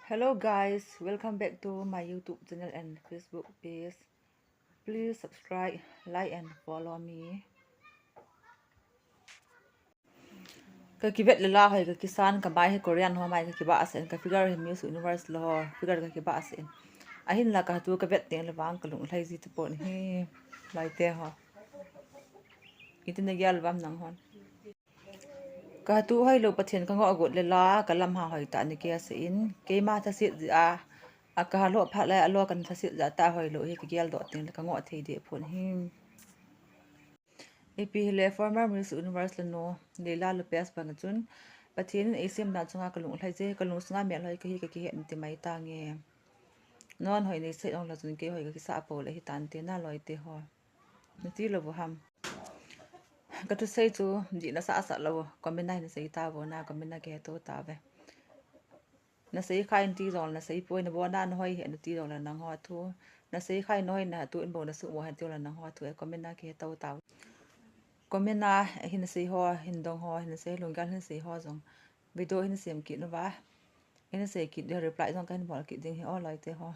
Hello guys, welcome back to my YouTube channel and Facebook page. Please subscribe, like and follow me. Kakivet lala hoy kakisan kamay he Korean ho mai kakiba asen ka figure he Miss Universe lo figure kakiba asen. Ahin la ka tu kavet teng lawang kalung lai ji tupon he lai te ho. Itin na gyal bam nang hon. Ka tu hoy lo pathen ka ngo agot lala kalam ha hoy ta ni ke asin ke ma tha sit a ka lo pha lai alo kan tha sit za ta hoy lo he ka gyal do teng ka ngo thei de phon him. Ipi le former Miss Universe le no leila lopez pangachun pathin asim na chunga kalung hlai je kalung sunga me hlai ka hi ka ki hen ti mai ta nge non hoi nei se ong la chun ke hoi ka sa po le hi tan te na loi te ho ti lo ham ka tu sei chu ji na sa lo comment na sei ta bo na comment na ke to ta ve na sei khai ti rong na sei poi na bo na hoi he na ti rong la nang ho thu na sei khai noi na tu in bo na su mo han ti la nang ho thu comment na ke to ta comment na hin sei ho hin dong ho hin sei lung gan hin sei ho jong video hin sem ki no ba hin sei ki de reply jong kan bol ki ding he all like te ho